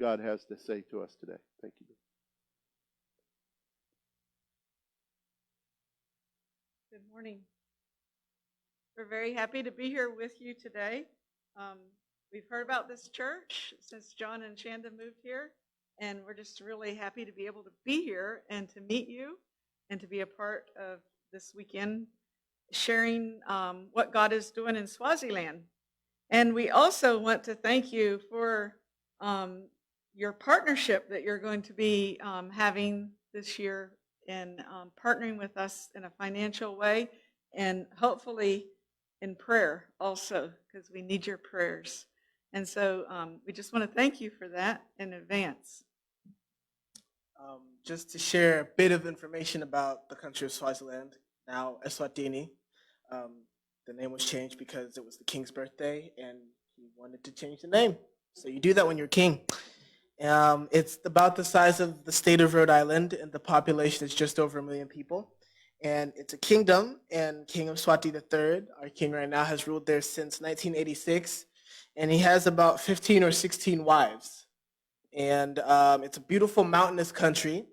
God has to say to us today. Thank you. Good morning. We're very happy to be here with you today. We've heard about this church since John and Shanda moved here, and we're just really happy to be able to be here and to meet you and to be a part of this weekend sharing what God is doing in Swaziland. And we also want to thank you for your partnership that you're going to be having this year in partnering with us in a financial way and hopefully in prayer also, because we need your prayers. And so we just want to thank you for that in advance. Just to share a bit of information about the country of Swaziland, now Eswatini. The name was changed because it was the king's birthday and he wanted to change the name. So you do that when you're king. It's about the size of the state of Rhode Island, and the population is just over 1 million people. And it's a kingdom, and King of Swati III, our king right now, has ruled there since 1986, and he has about 15 or 16 wives. And it's a beautiful mountainous country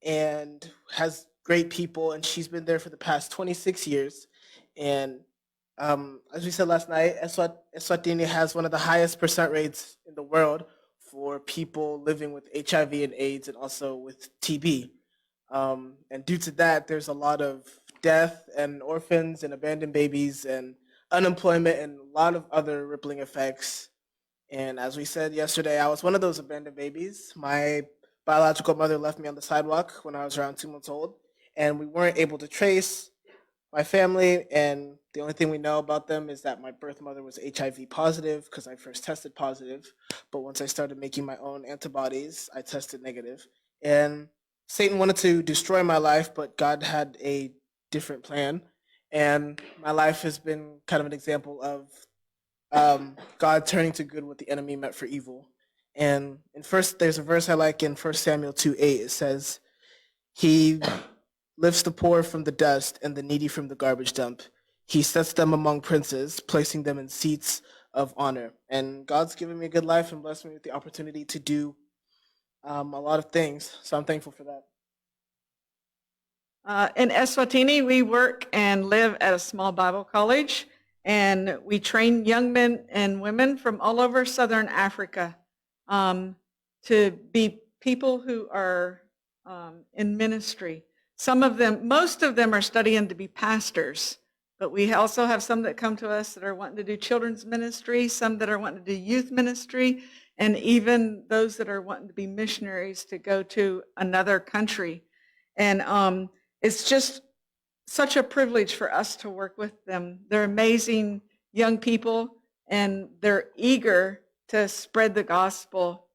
and has great people, and she's been there for the past 26 years. And as we said last night, Eswatini has one of the highest percent rates in the world for people living with HIV and AIDS and also with TB. And due to that, there's a lot of death and orphans and abandoned babies and unemployment and a lot of other rippling effects. And as we said yesterday, I was one of those abandoned babies. My biological mother left me on the sidewalk when I was around 2 months old, and we weren't able to trace my family, and the only thing we know about them is that my birth mother was HIV positive because I first tested positive, but once I started making my own antibodies, I tested negative. And Satan wanted to destroy my life, but God had a different plan, and my life has been kind of an example of God turning to good what the enemy meant for evil. And there's a verse I like in 1 Samuel 2:8. It says, he lifts the poor from the dust and the needy from the garbage dump. He sets them among princes, placing them in seats of honor. And God's given me a good life and blessed me with the opportunity to do a lot of things. So I'm thankful for that. In Eswatini, we work and live at a small Bible college, and we train young men and women from all over Southern Africa to be people who are in ministry. Most of them are studying to be pastors, but we also have some that come to us that are wanting to do children's ministry, some that are wanting to do youth ministry, and even those that are wanting to be missionaries to go to another country. And it's just such a privilege for us to work with them. They're amazing young people, and they're eager to spread the gospel.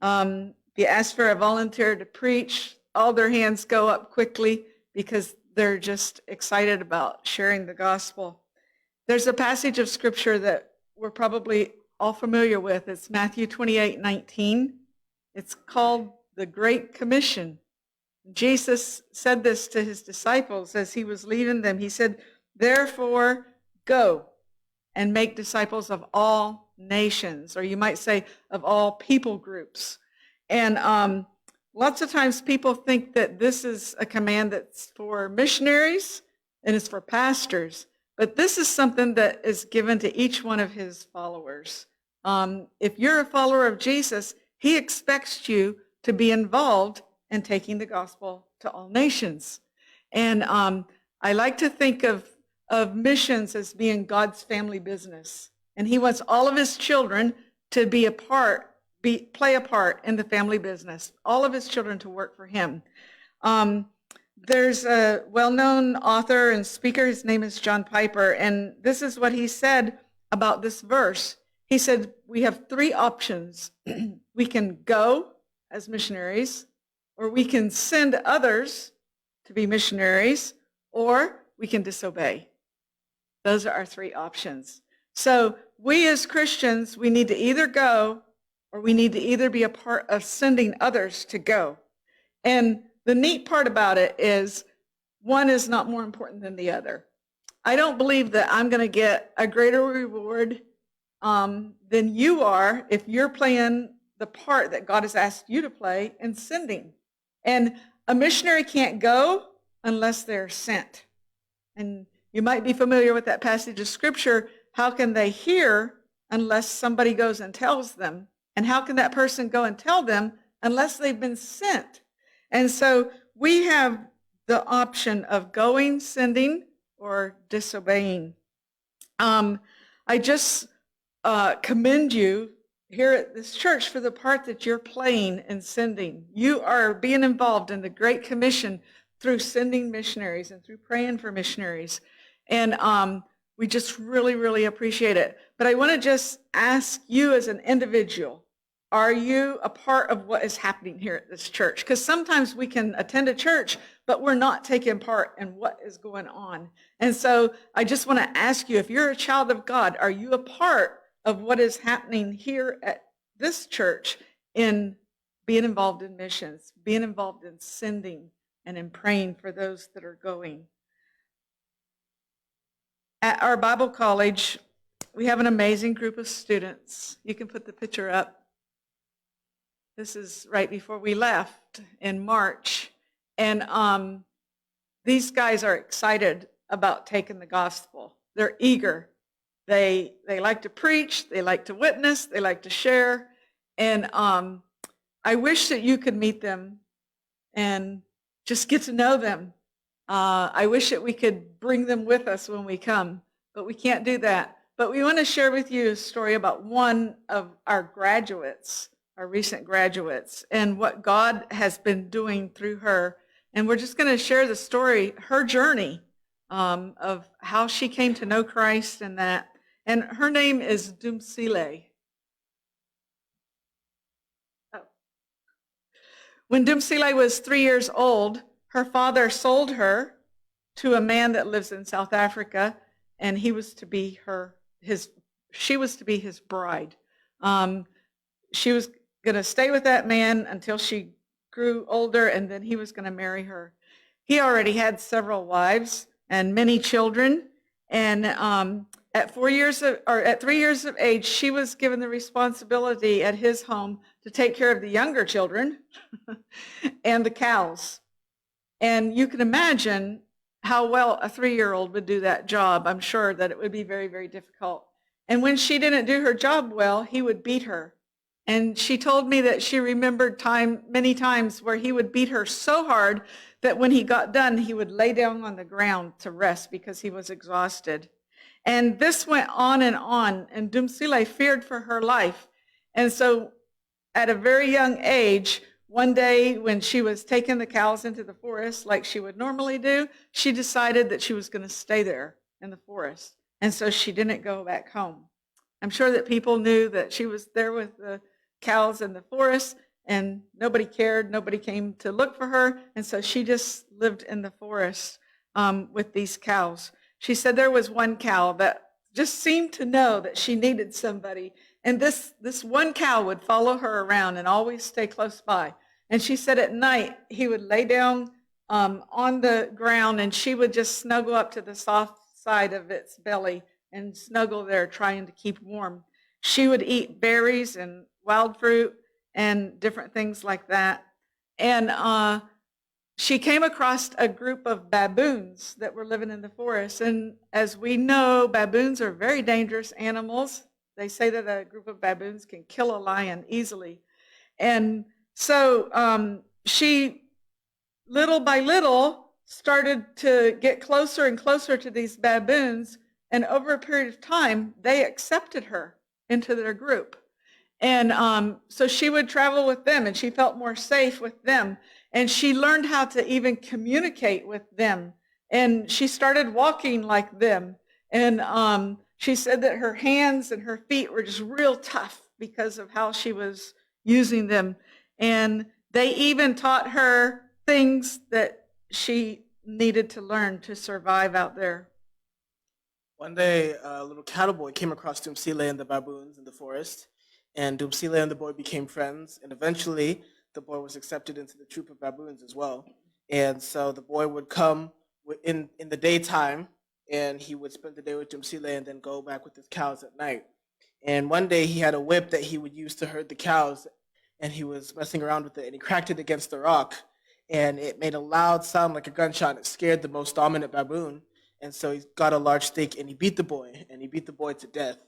If you ask for a volunteer to preach, all their hands go up quickly because they're just excited about sharing the gospel. There's a passage of scripture that we're probably all familiar with. It's Matthew 28:19. It's called the Great Commission. Jesus said this to his disciples as he was leaving them. He said, therefore, go and make disciples of all nations, or you might say of all people groups. And lots of times people think that this is a command that's for missionaries and it's for pastors, but this is something that is given to each one of his followers. If you're a follower of Jesus, he expects you to be involved in taking the gospel to all nations. And I like to think of missions as being God's family business. And he wants all of his children to play a part in the family business, all of his children to work for him. There's a well-known author and speaker, his name is John Piper, and this is what he said about this verse. He said, we have 3 options. We can go as missionaries, or we can send others to be missionaries, or we can disobey. Those are our 3 options. So we as Christians, we need to either go, or we need to either be a part of sending others to go. And the neat part about it is one is not more important than the other. I don't believe that I'm going to get a greater reward than you are if you're playing the part that God has asked you to play in sending. And a missionary can't go unless they're sent. And you might be familiar with that passage of scripture. How can they hear unless somebody goes and tells them? And how can that person go and tell them unless they've been sent? And so we have the option of going, sending, or disobeying. I just commend you here at this church for the part that you're playing in sending. You are being involved in the Great Commission through sending missionaries and through praying for missionaries. And we just really, really appreciate it. But I want to just ask you as an individual, are you a part of what is happening here at this church? Because sometimes we can attend a church, but we're not taking part in what is going on. And so I just want to ask you, if you're a child of God, are you a part of what is happening here at this church in being involved in missions, being involved in sending, and in praying for those that are going? At our Bible college, we have an amazing group of students. You can put the picture up. This is right before we left in March. And these guys are excited about taking the gospel. They're eager. They like to preach. They like to witness. They like to share. And I wish that you could meet them and just get to know them. I wish that we could bring them with us when we come, but we can't do that. But we want to share with you a story about one of our graduates, our recent graduates, and what God has been doing through her. And we're just going to share the story, her journey of how she came to know Christ and that. And her name is Dumsile. Oh. When Dumsile was 3 years old, her father sold her to a man that lives in South Africa, and he was to be she was to be his bride. She was going to stay with that man until she grew older, and then he was going to marry her. He already had several wives and many children, and at 3 years of age, she was given the responsibility at his home to take care of the younger children and the cows. And you can imagine how well a 3-year-old would do that job. I'm sure that it would be very, very difficult. And when she didn't do her job well, he would beat her. And she told me that she remembered many times where he would beat her so hard that when he got done, he would lay down on the ground to rest because he was exhausted. And this went on, and Dumsile feared for her life. And so at a very young age, one day when she was taking the cows into the forest like she would normally do, she decided that she was going to stay there in the forest. And so she didn't go back home. I'm sure that people knew that she was there with the cows in the forest, and nobody cared. Nobody came to look for her. And so she just lived in the forest with these cows. She said there was one cow that just seemed to know that she needed somebody. And this one cow would follow her around and always stay close by. And she said at night, he would lay down on the ground, and she would just snuggle up to the soft side of its belly and snuggle there trying to keep warm. She would eat berries and wild fruit and different things like that. And she came across a group of baboons that were living in the forest. And as we know, baboons are very dangerous animals. They say that a group of baboons can kill a lion easily. And so she, little by little, started to get closer and closer to these baboons. And over a period of time, they accepted her into their group. And so she would travel with them, and she felt more safe with them. And she learned how to even communicate with them. And she started walking like them. And she said that her hands and her feet were just real tough because of how she was using them. And they even taught her things that she needed to learn to survive out there. One day, a little cattle boy came across Dumsile and the baboons in the forest, and Dumsile and the boy became friends, and eventually the boy was accepted into the troop of baboons as well. And so the boy would come in the daytime, and he would spend the day with Dumsile and then go back with his cows at night. And one day he had a whip that he would use to herd the cows, and he was messing around with it, and he cracked it against the rock, and it made a loud sound like a gunshot, and it scared the most dominant baboon. And so he got a large stake, and he beat the boy, to death.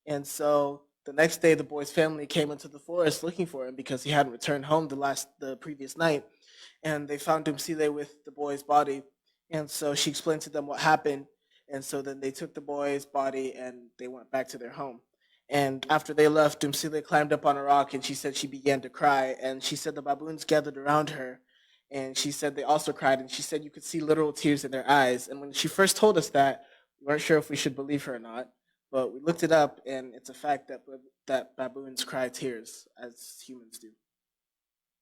And so the next day, the boy's family came into the forest looking for him because he hadn't returned home the previous night, and they found Dumsile with the boy's body. And so she explained to them what happened, and so then they took the boy's body and they went back to their home. And after they left, Dumsile climbed up on a rock, and she said she began to cry. And she said the baboons gathered around her, and she said they also cried. And she said you could see literal tears in their eyes. And when she first told us that, we weren't sure if we should believe her or not. But we looked it up, and it's a fact that baboons cry tears, as humans do.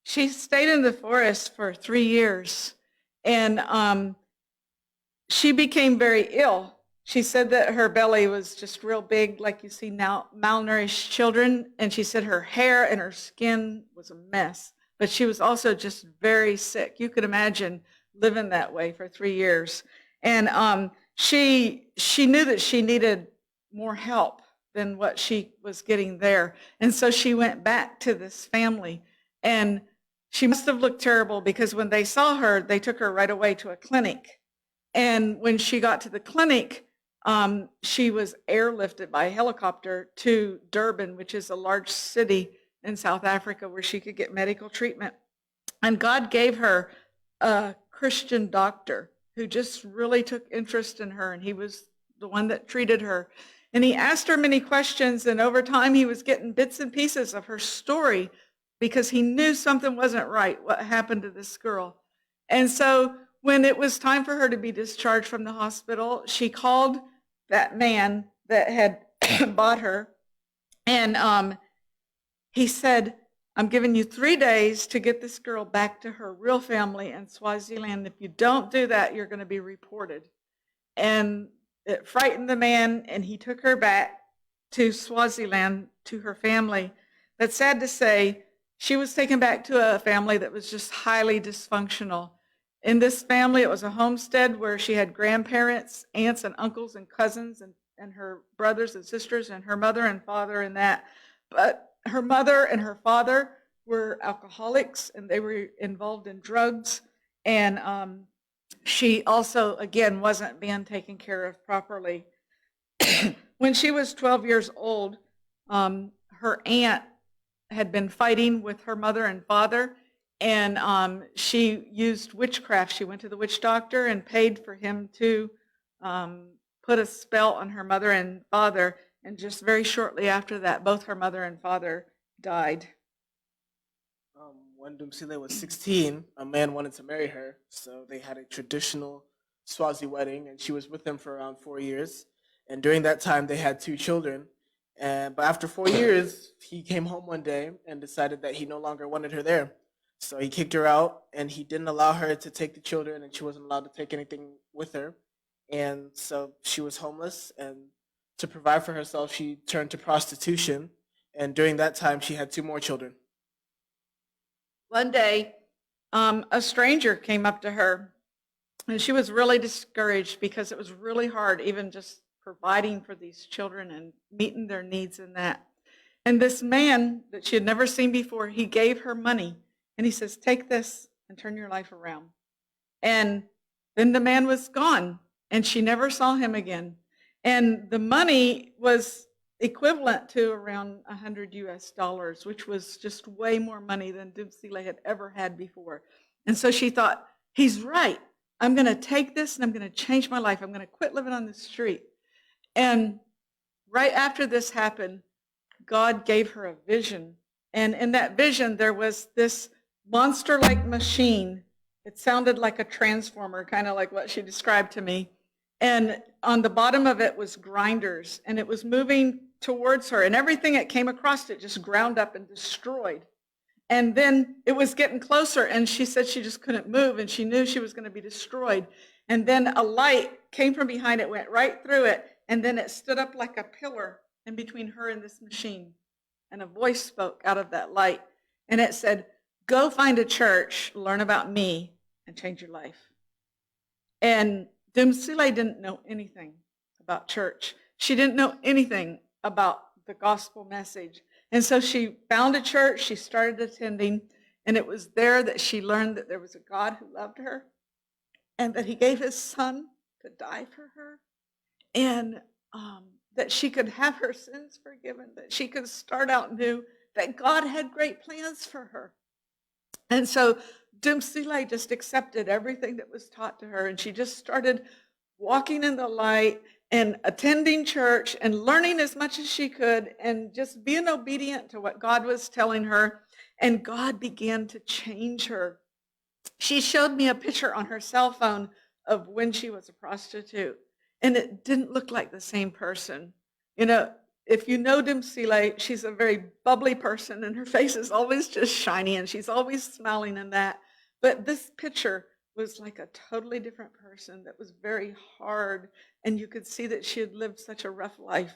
She stayed in the forest for 3 years, and she became very ill. She said that her belly was just real big, like you see now malnourished children, and she said her hair and her skin was a mess, but she was also just very sick. You could imagine living that way for 3 years. And she knew that she needed more help than what she was getting there. And so she went back to this family, and she must have looked terrible because when they saw her, they took her right away to a clinic. And when she got to the clinic, she was airlifted by helicopter to Durban, which is a large city in South Africa where she could get medical treatment. And God gave her a Christian doctor who just really took interest in her, and he was the one that treated her. And he asked her many questions, and over time he was getting bits and pieces of her story because he knew something wasn't right, what happened to this girl. And so when it was time for her to be discharged from the hospital, she called that man that had bought her, and he said, I'm giving you 3 days to get this girl back to her real family in Swaziland. If you don't do that, you're going to be reported. And it frightened the man, and he took her back to Swaziland to her family. But sad to say, she was taken back to a family that was just highly dysfunctional. In this family, it was a homestead where she had grandparents, aunts and uncles and cousins and her brothers and sisters and her mother and father and that. But her mother and her father were alcoholics, and they were involved in drugs. And she also, again, wasn't being taken care of properly. When she was 12 years old, her aunt had been fighting with her mother and father, and she used witchcraft. She went to the witch doctor and paid for him to put a spell on her mother and father, and just very shortly after that, both her mother and father died. When Dumsile was 16, a man wanted to marry her, so they had a traditional Swazi wedding, and she was with him for around 4 years. And during that time, they had 2 children. But after 4 years, he came home one day and decided that he no longer wanted her there. So he kicked her out, and he didn't allow her to take the children, and she wasn't allowed to take anything with her. And so she was homeless, and to provide for herself, she turned to prostitution. And during that time, she had 2 more children. One day, a stranger came up to her, and she was really discouraged because it was really hard, even just providing for these children and meeting their needs and that. And this man that she had never seen before, he gave her money, and he says, take this and turn your life around. And then the man was gone, and she never saw him again. And the money was equivalent to around $100, which was just way more money than Dumsile had ever had before. And so she thought, he's right. I'm going to take this and I'm going to change my life. I'm going to quit living on the street. And right after this happened, God gave her a vision. And in that vision, there was this monster-like machine. It sounded like a transformer, kind of like what she described to me. And on the bottom of it was grinders, and it was moving towards her, and everything it came across it just ground up and destroyed. And then it was getting closer, and she said she just couldn't move, and she knew she was going to be destroyed. And then a light came from behind it, went right through it, and then it stood up like a pillar in between her and this machine. And a voice spoke out of that light, and it said, go find a church, learn about me, and change your life. And Dumsile didn't know anything about church. She didn't know anything about the gospel message. And so she found a church, she started attending, and it was there that she learned that there was a God who loved her and that he gave his son to die for her, and that she could have her sins forgiven, that she could start out new, that God had great plans for her. And so Dumsile just accepted everything that was taught to her, and she just started walking in the light and attending church and learning as much as she could and just being obedient to what God was telling her. And God began to change her. She showed me a picture on her cell phone of when she was a prostitute, and it didn't look like the same person. You know, if you know Dumsile, she's a very bubbly person, and her face is always just shiny, and she's always smiling and that. But this picture was like a totally different person that was very hard, and you could see that she had lived such a rough life.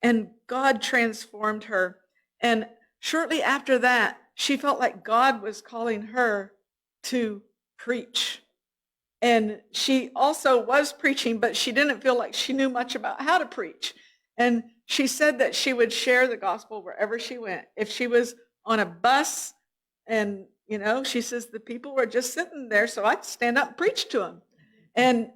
And God transformed her. And shortly after that, she felt like God was calling her to preach. And she also was preaching, but she didn't feel like she knew much about how to preach. And she said that she would share the gospel wherever she went. If she was on a bus and, you know, she says the people were just sitting there, so I'd stand up and preach to them. And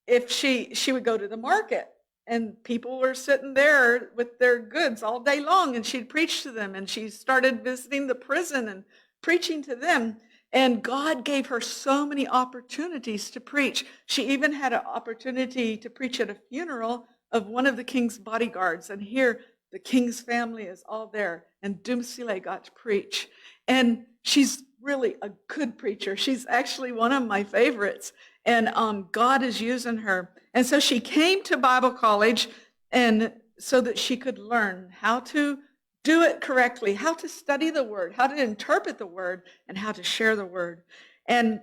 if she would go to the market and people were sitting there with their goods all day long, and she'd preach to them, and she started visiting the prison and preaching to them. And God gave her so many opportunities to preach. She even had an opportunity to preach at a funeral of one of the king's bodyguards. And here, the king's family is all there. And Dumsile got to preach. And she's really a good preacher. She's actually one of my favorites. And God is using her. And so she came to Bible college and so that she could learn how to do it correctly, how to study the word, how to interpret the word, and how to share the word. And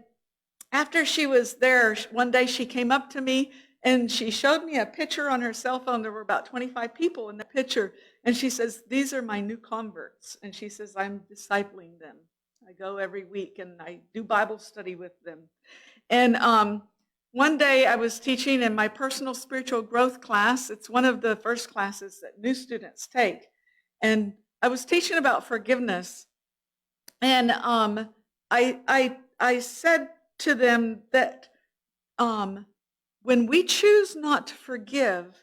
after she was there, one day she came up to me and she showed me a picture on her cell phone. There were about 25 people in the picture. And she says, these are my new converts. And she says, I'm discipling them. I go every week and I do Bible study with them. And one day I was teaching in my personal spiritual growth class. It's one of the first classes that new students take. And I was teaching about forgiveness. And I said to them that when we choose not to forgive,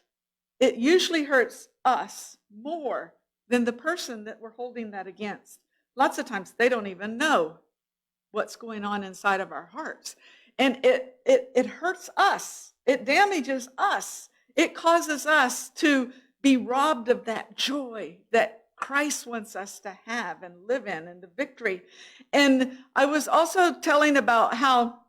it usually hurts us more than the person that we're holding that against. Lots of times they don't even know what's going on inside of our hearts. And it hurts us. It damages us. It causes us to be robbed of that joy that Christ wants us to have and live in, and the victory. And I was also telling about how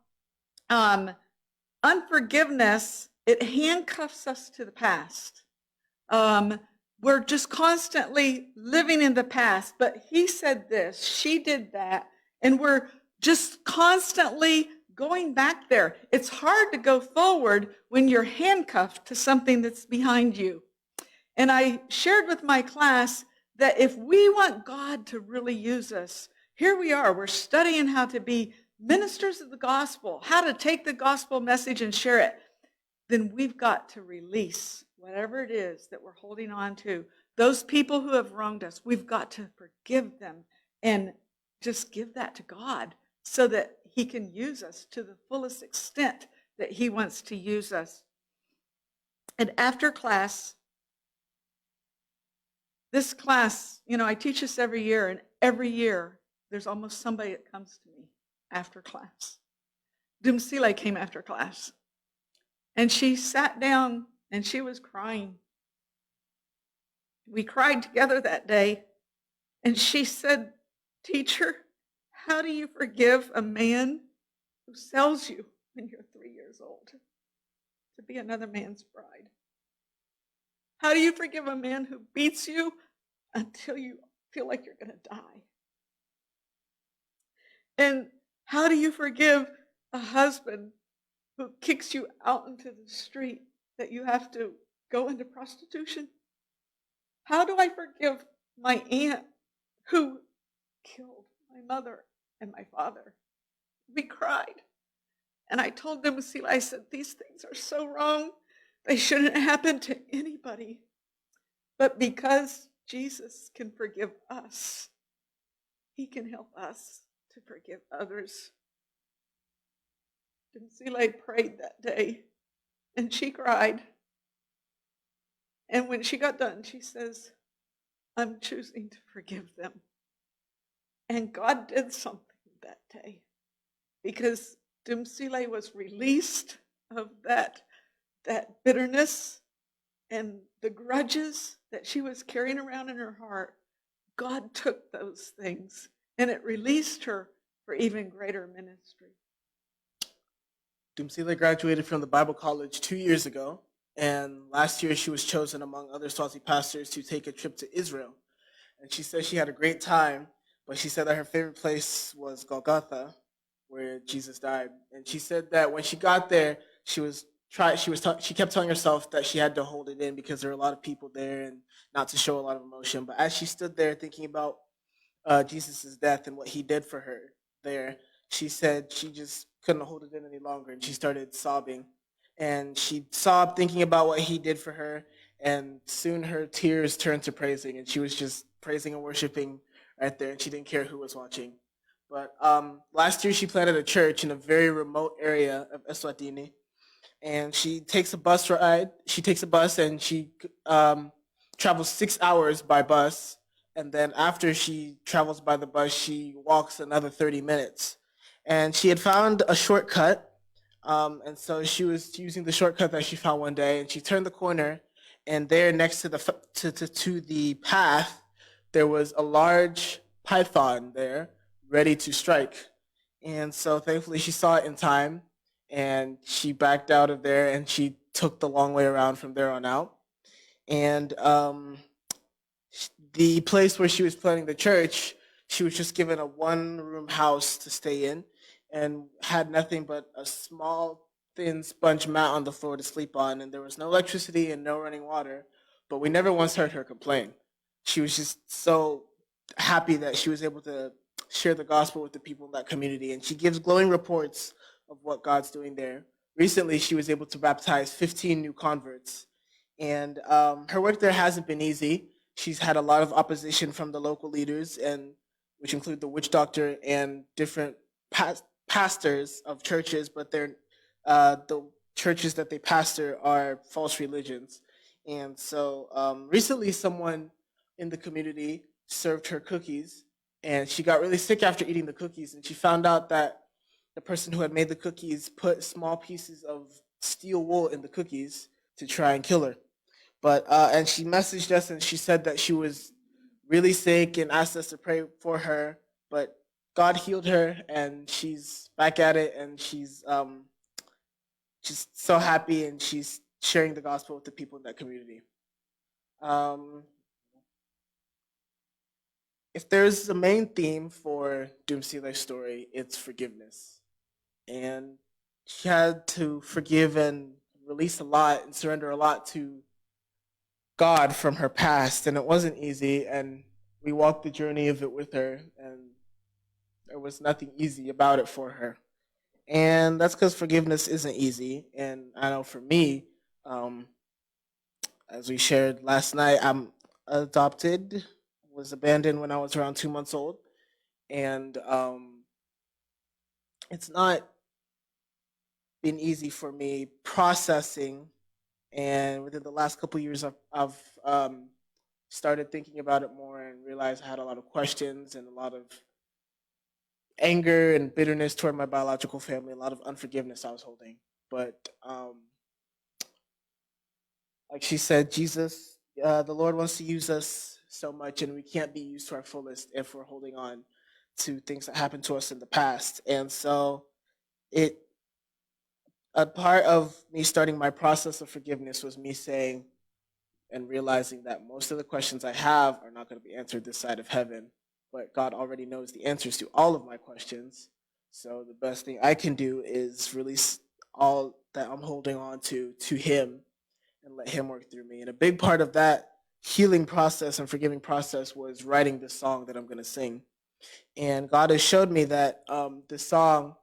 unforgiveness, it handcuffs us to the past. We're just constantly living in the past, but he said this, she did that, and we're just constantly going back there. It's hard to go forward when you're handcuffed to something that's behind you. And I shared with my class that if we want God to really use us, here we are, we're studying how to be ministers of the gospel, how to take the gospel message and share it, then we've got to release whatever it is that we're holding on to. Those people who have wronged us, we've got to forgive them and just give that to God so that he can use us to the fullest extent that he wants to use us. And after class, this class, you know, I teach this every year, and every year there's almost somebody that comes to me after class. Dumsile came after class, and she sat down and she was crying. We cried together that day, and she said, "Teacher, how do you forgive a man who sells you when you're 3 years old to be another man's bride? How do you forgive a man who beats you until you feel like you're going to die? And how do you forgive a husband who kicks you out into the street that you have to go into prostitution? How do I forgive my aunt who killed my mother and my father?" We cried. And I told them, I said, these things are so wrong. They shouldn't happen to anybody. But because Jesus can forgive us. He can help us to forgive others. Dumsile prayed that day, and she cried. And when she got done, she says, I'm choosing to forgive them. And God did something that day because Dumsile was released of that bitterness and the grudges that she was carrying around in her heart. God took those things and it released her for even greater ministry. Dumsile graduated from the Bible College 2 years ago, and last year she was chosen among other Swazi pastors to take a trip to Israel. And she said she had a great time, but she said that her favorite place was Golgotha, where Jesus died. And she said that when she got there, she kept telling herself that she had to hold it in because there were a lot of people there and not to show a lot of emotion. But as she stood there thinking about Jesus' death and what he did for her there, she said she just couldn't hold it in any longer, and she started sobbing. And she sobbed thinking about what he did for her, and soon her tears turned to praising, and she was just praising and worshiping right there, and she didn't care who was watching. But last year she planted a church in a very remote area of Eswatini, and she takes a bus ride. She takes a bus and she travels 6 hours by bus, and then after she travels by the bus, she walks another 30 minutes. And she had found a shortcut, and so she was using the shortcut that she found one day, and she turned the corner, and there next to the path, there was a large python there, ready to strike. And so thankfully she saw it in time, and she backed out of there, and she took the long way around from there on out. And the place where she was planning the church, she was just given a one-room house to stay in, and had nothing but a small, thin sponge mat on the floor to sleep on, and there was no electricity and no running water. But we never once heard her complain. She was just so happy that she was able to share the gospel with the people in that community, and she gives glowing reports of what God's doing there. Recently, she was able to baptize 15 new converts, and her work there hasn't been easy. She's had a lot of opposition from the local leaders, and which include the witch doctor and different pastors of churches, but the churches that they pastor are false religions. And so recently, someone in the community served her cookies, and she got really sick after eating the cookies, and she found out that the person who had made the cookies put small pieces of steel wool in the cookies to try and kill her. But and she messaged us, and she said that she was really sick and asked us to pray for her. But God healed her, and she's back at it, and she's just so happy, and she's sharing the gospel with the people in that community. If there's a main theme for Doomsile's story, it's forgiveness. And she had to forgive and release a lot and surrender a lot to God from her past, and it wasn't easy. And we walked the journey of it with her, and there was nothing easy about it for her. And that's because forgiveness isn't easy. And I know for me, um, as we shared last night, I'm adopted, was abandoned when I was around 2 months old, and it's not been easy for me processing. And within the last couple of years, I've started thinking about it more and realized I had a lot of questions and a lot of anger and bitterness toward my biological family, a lot of unforgiveness I was holding. But like she said, the Lord wants to use us so much, and we can't be used to our fullest if we're holding on to things that happened to us in the past. And so it a part of me starting my process of forgiveness was me saying and realizing that most of the questions I have are not going to be answered this side of heaven, but God already knows the answers to all of my questions. So the best thing I can do is release all that I'm holding on to Him and let Him work through me. And a big part of that healing process and forgiving process was writing this song that I'm going to sing. And God has showed me that this song,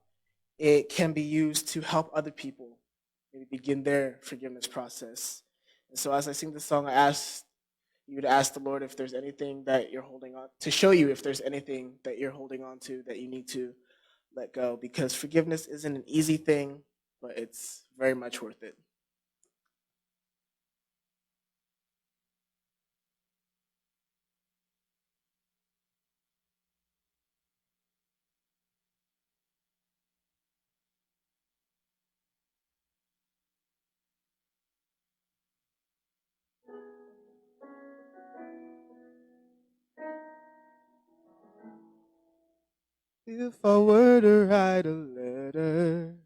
it can be used to help other people maybe begin their forgiveness process. And so as I sing this song, I ask you'd ask the Lord if there's anything that you're holding on to, show you if there's anything that you're holding on to that you need to let go, because forgiveness isn't an easy thing, but it's very much worth it. If I were to write a letter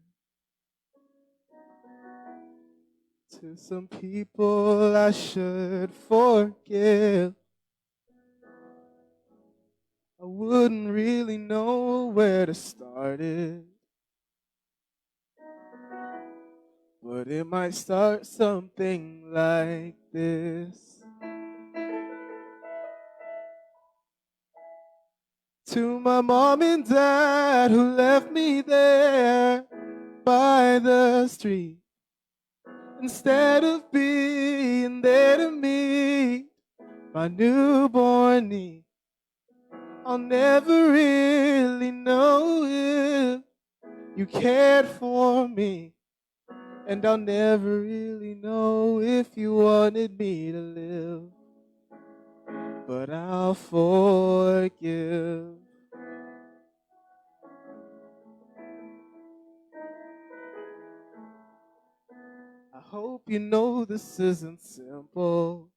to some people I should forgive, I wouldn't really know where to start it. But it might start something like this. To my mom and dad who left me there by the street, instead of being there to meet my newborn niece. I'll never really know if you cared for me, and I'll never really know if you wanted me to live. But I'll forgive. I hope you know this isn't simple.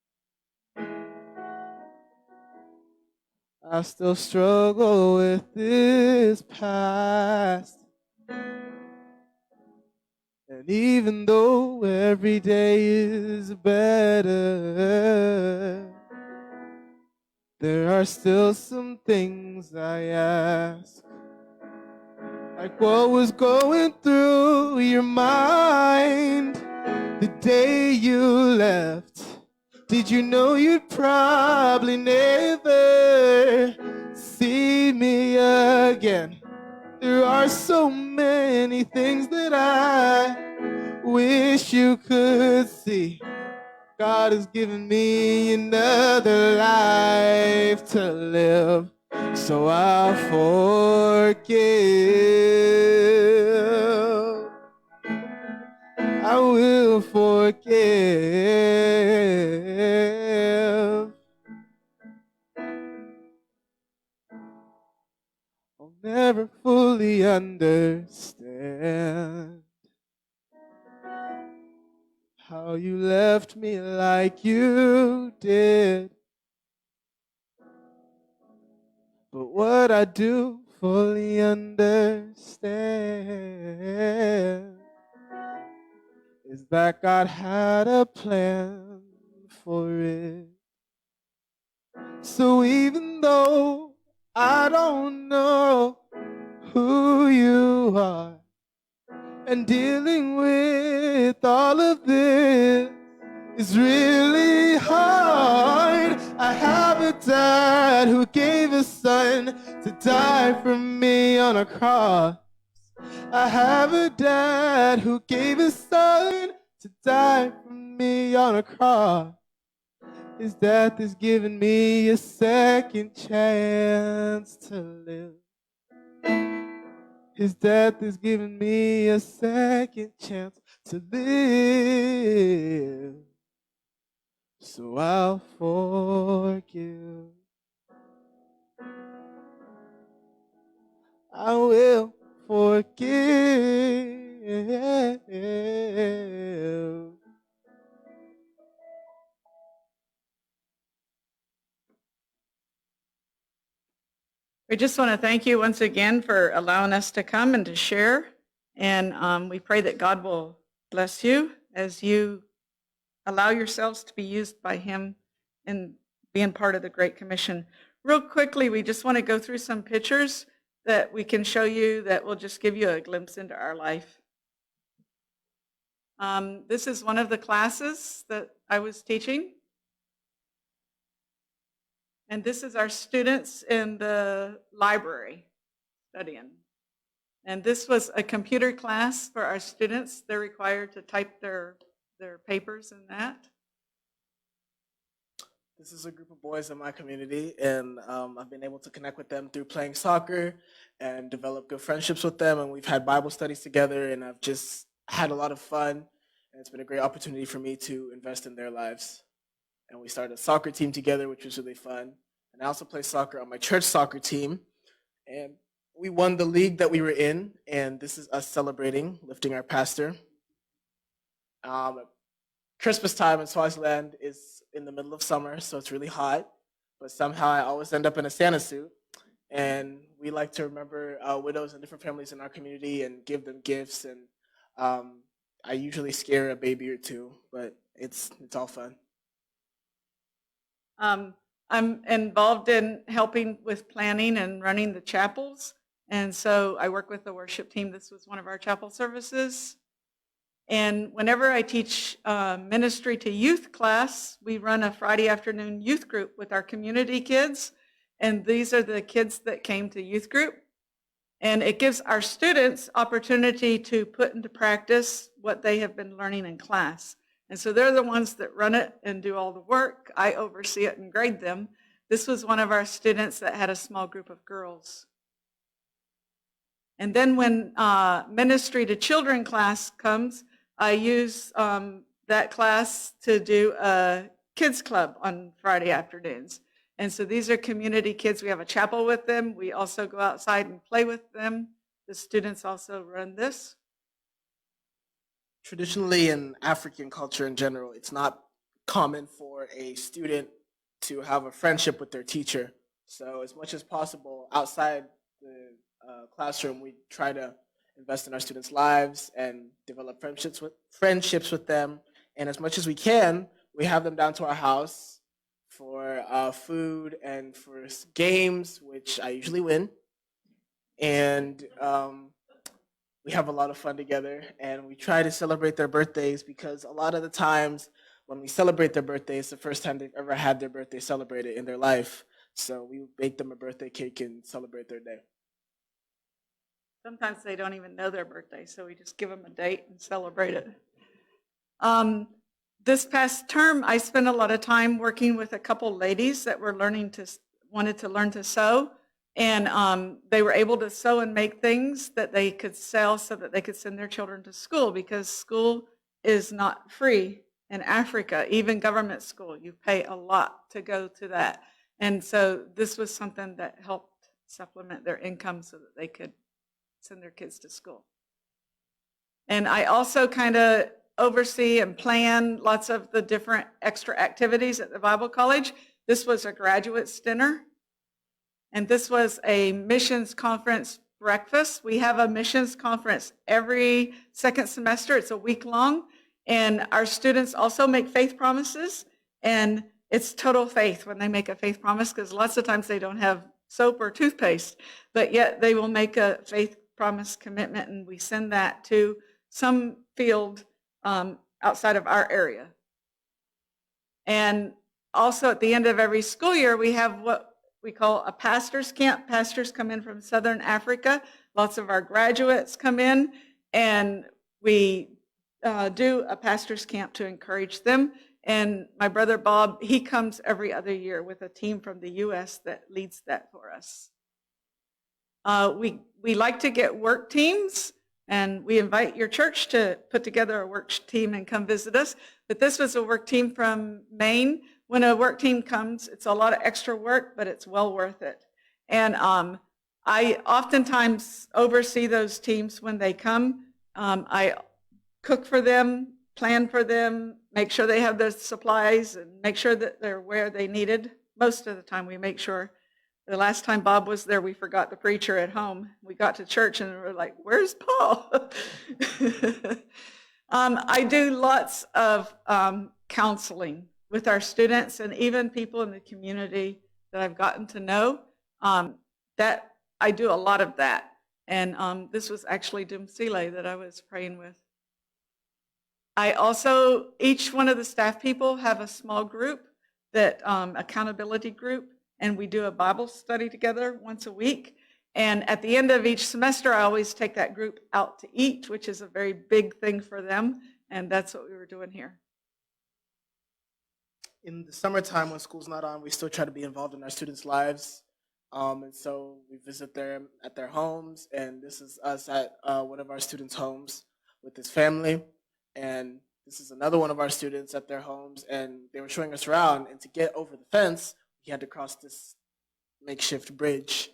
I still struggle with this past. And even though every day is better, there are still some things I ask. Like what was going through your mind the day you left? Did you know you'd probably never see me again? There are so many things that I wish you could see. God has given me another life to live, so I'll forgive. I will forgive. I'll never fully understand how you left me like you did. But what I do fully understand is that God had a plan for it. So even though I don't know who you are, and dealing with all of this is really hard, I have a dad who gave his son to die for me on a cross. I have a dad who gave his son to die for me on a cross. His death has given me a second chance to live. His death has given me a second chance to live. So I'll forgive. I will forgive. We just want to thank you once again for allowing us to come and to share. And we pray that God will bless you as you allow yourselves to be used by him in being part of the Great Commission. Real quickly, we just want to go through some pictures that we can show you that will just give you a glimpse into our life. This is one of the classes that I was teaching. And this is our students in the library studying. And this was a computer class for our students. They're required to type their papers and that. This is a group of boys in my community, and I've been able to connect with them through playing soccer and develop good friendships with them. And we've had Bible studies together, and I've just had a lot of fun. And it's been a great opportunity for me to invest in their lives. And we started a soccer team together, which was really fun. And I also play soccer on my church soccer team. And we won the league that we were in, and this is us celebrating, lifting our pastor. Christmas time in Swaziland is in the middle of summer, so it's really hot. But somehow I always end up in a Santa suit. And we like to remember widows and different families in our community and give them gifts. And I usually scare a baby or two, but it's all fun. I'm involved in helping with planning and running the chapels. And so I work with the worship team. This was one of our chapel services. And whenever I teach ministry to youth class, we run a Friday afternoon youth group with our community kids. And these are the kids that came to youth group. And it gives our students opportunity to put into practice what they have been learning in class. And so they're the ones that run it and do all the work. I oversee it and grade them. This was one of our students that had a small group of girls. And then when ministry to children class comes, I use that class to do a kids club on Friday afternoons. And so these are community kids. We have a chapel with them. We also go outside and play with them. The students also run this. Traditionally in African culture in general, it's not common for a student to have a friendship with their teacher. So as much as possible outside the classroom, we try to invest in our students' lives and develop friendships with them. And as much as we can, we have them down to our house for food and for games, which I usually win. And we have a lot of fun together, and we try to celebrate their birthdays because a lot of the times when we celebrate their birthday, it's the first time they've ever had their birthday celebrated in their life. So we bake them a birthday cake and celebrate their day. Sometimes they don't even know their birthday, so we just give them a date and celebrate it. This past term, I spent a lot of time working with a couple ladies that were wanted to learn to sew, and they were able to sew and make things that they could sell so that they could send their children to school, because school is not free in Africa. Even government school, you pay a lot to go to that. And so this was something that helped supplement their income so that they could send their kids to school. And I also kind of oversee and plan lots of the different extra activities at the Bible College. This was a graduates dinner, and this was a missions conference breakfast. We have a missions conference every second semester. It's a week long, and our students also make faith promises, and it's total faith when they make a faith promise, because lots of times they don't have soap or toothpaste, but yet they will make a faith promise commitment, and we send that to some field outside of our area. And also at the end of every school year, we have what we call a pastor's camp. Pastors come in from Southern Africa. Lots of our graduates come in, and we do a pastor's camp to encourage them. And my brother Bob, he comes every other year with a team from the U.S. that leads that for us. We like to get work teams, and we invite your church to put together a work team and come visit us. But this was a work team from Maine. When a work team comes, it's a lot of extra work, but it's well worth it. And I oftentimes oversee those teams when they come. I cook for them, plan for them, make sure they have the supplies, and make sure that they're where they needed. Most of the time we make sure. The last time Bob was there, we forgot the preacher at home. We got to church and we were like, where's Paul? I do lots of counseling with our students and even people in the community that I've gotten to know. That I do a lot of that. And this was actually Dumsile that I was praying with. I also, each one of the staff people have a small group, that accountability group, and we do a Bible study together once a week. And at the end of each semester, I always take that group out to eat, which is a very big thing for them, and that's what we were doing here. in the summertime when school's not on, we still try to be involved in our students' lives. And so we visit them at their homes, and this is us at one of our students' homes with his family. And this is another one of our students at their homes, and they were showing us around. And to get over the fence, we had to cross this makeshift bridge.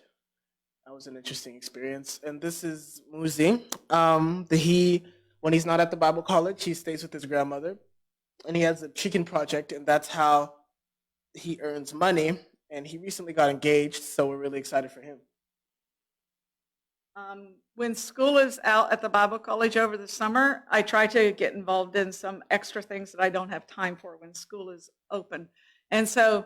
That was an interesting experience. And this is Muzi. When he's not at the Bible college, he stays with his grandmother, and he has a chicken project, and that's how he earns money. And he recently got engaged, so we're really excited for him. When school is out at the Bible college over the summer, I try to get involved in some extra things that I don't have time for when school is open. And so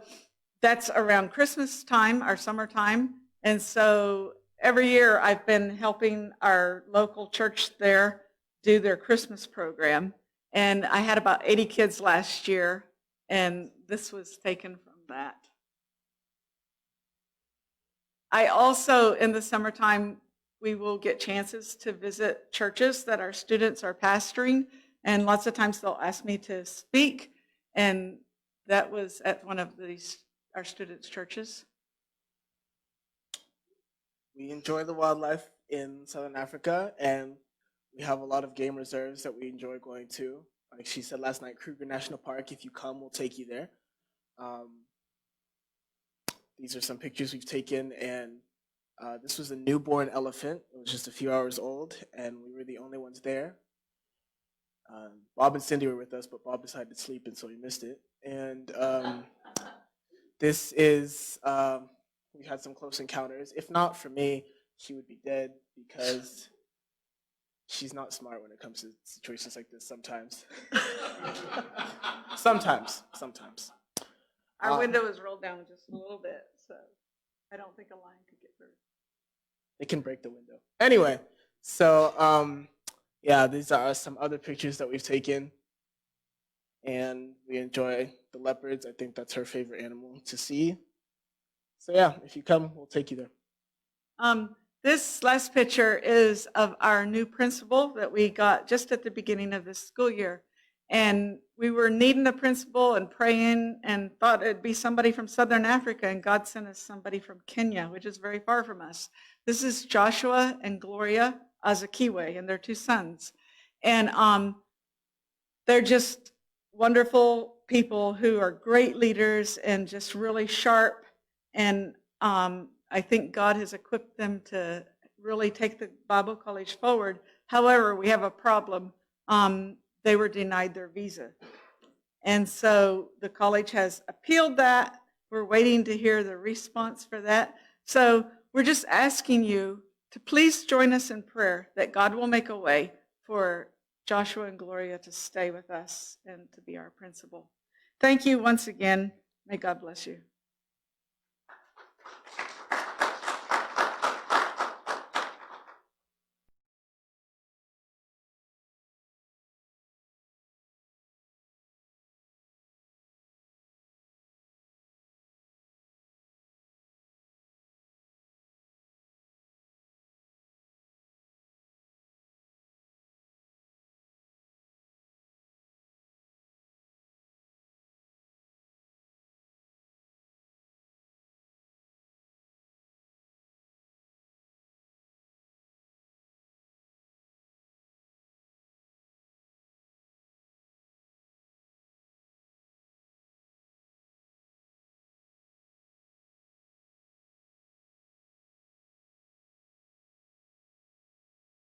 that's around Christmas time, our summertime. And so every year I've been helping our local church there do their Christmas program. And I had about 80 kids last year, and this was taken from that. I also, in the summertime, we will get chances to visit churches that our students are pastoring, and lots of times they'll ask me to speak, and that was at one of our students' churches. We enjoy the wildlife in Southern Africa, and we have a lot of game reserves that we enjoy going to. Like she said last night, Kruger National Park, if you come, we'll take you there. These are some pictures we've taken, and this was a newborn elephant. It was just a few hours old, and we were the only ones there. Bob and Cindy were with us, but Bob decided to sleep, and so he missed it. And this is, we had some close encounters. If not for me, she would be dead because she's not smart when it comes to situations like this sometimes. Sometimes. Our window is rolled down just a little bit, so I don't think a lion could get through. It can break the window. Anyway, so yeah, these are some other pictures that we've taken. And we enjoy the leopards. I think that's her favorite animal to see. So yeah, if you come, we'll take you there. This last picture is of our new principal that we got just at the beginning of this school year. And we were needing a principal and praying and thought it'd be somebody from Southern Africa, and God sent us somebody from Kenya, which is very far from us. This is Joshua and Gloria Azakiwe and their two sons. And they're just wonderful people who are great leaders and just really sharp. And I think God has equipped them to really take the Bible college forward. However, we have a problem. They were denied their visa. And so the college has appealed that. We're waiting to hear the response for that. So we're just asking you to please join us in prayer that God will make a way for Joshua and Gloria to stay with us and to be our principal. Thank you once again. May God bless you.